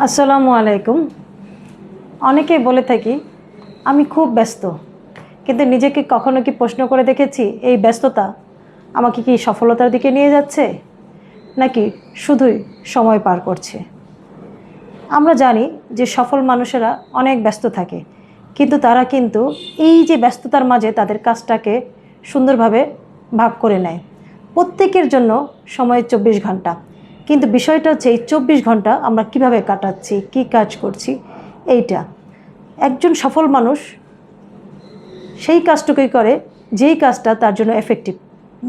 আসসালামু আলাইকুম। অনেকেই বলে থাকি আমি খুব ব্যস্ত, কিন্তু নিজেকে কখনো কি প্রশ্ন করে দেখেছি এই ব্যস্ততা আমাকে কি সফলতার দিকে নিয়ে যাচ্ছে নাকি শুধুই সময় পার করছে? আমরা জানি যে সফল মানুষেরা অনেক ব্যস্ত থাকে, কিন্তু তারা কিন্তু এই যে ব্যস্ততার মাঝে তাদের কাজটাকে সুন্দরভাবে ভাগ করে নেয়। প্রত্যেকের জন্য সময় 24 ঘন্টা, কিন্তু বিষয়টা হচ্ছে এই 24 ঘন্টা আমরা কিভাবে কাটাচ্ছি, কি কাজ করছি। এইটা একজন সফল মানুষ সেই কাজটুকুই করে যেই কাজটা তার জন্য এফেক্টিভ।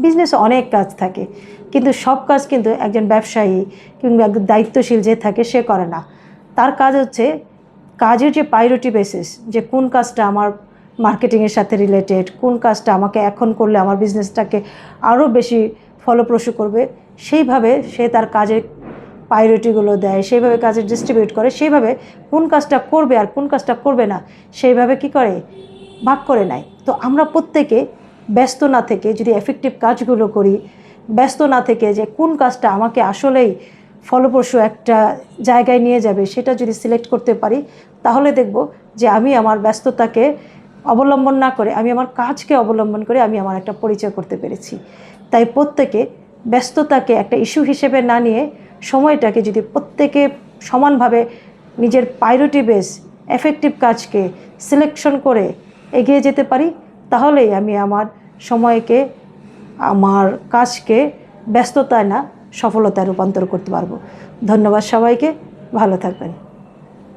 বিজনেসে অনেক কাজ থাকে, কিন্তু সব কাজ কিন্তু একজন ব্যবসায়ী কিংবা একজন দায়িত্বশীল যে থাকে সে করে না। তার কাজ হচ্ছে কাজের যে প্রায়োরিটি বেসিস, যে কোন কাজটা আমার মার্কেটিংয়ের সাথে রিলেটেড, কোন কাজটা আমাকে এখন করলে আমার বিজনেসটাকে আরও বেশি ফলপ্রসূ করবে, সেইভাবে সে তার কাজের প্রায়োরিটিগুলো দেয়, সেইভাবে কাজে ডিস্ট্রিবিউট করে, সেইভাবে কোন কাজটা করবে আর কোন কাজটা করবে না সেইভাবে কি করে ভাগ করে নেয়। তো আমরা প্রত্যেকে ব্যস্ত না থেকে যদি এফেক্টিভ কাজগুলো করি, ব্যস্ত না থেকে যে কোন কাজটা আমাকে আসলেই ফলপ্রসূ একটা জায়গায় নিয়ে যাবে সেটা যদি সিলেক্ট করতে পারি, তাহলে দেখব যে আমি আমার ব্যস্ততাকে অবলম্বন না করে আমি আমার কাজকে অবলম্বন করে আমি আমার একটা পরিচয় করতে পেরেছি। তাই প্রত্যেকে ব্যস্ততাকে একটা ইস্যু হিসেবে না নিয়ে সময়টাকে যদি প্রত্যেকে সমানভাবে নিজের প্রায়োরিটি বেস এফেক্টিভ কাজকে সিলেকশন করে এগিয়ে যেতে পারি, তাহলেই আমি আমার সময়কে, আমার কাজকে ব্যস্ততায় না সফলতায় রূপান্তর করতে পারবো। ধন্যবাদ সবাইকে, ভালো থাকবেন।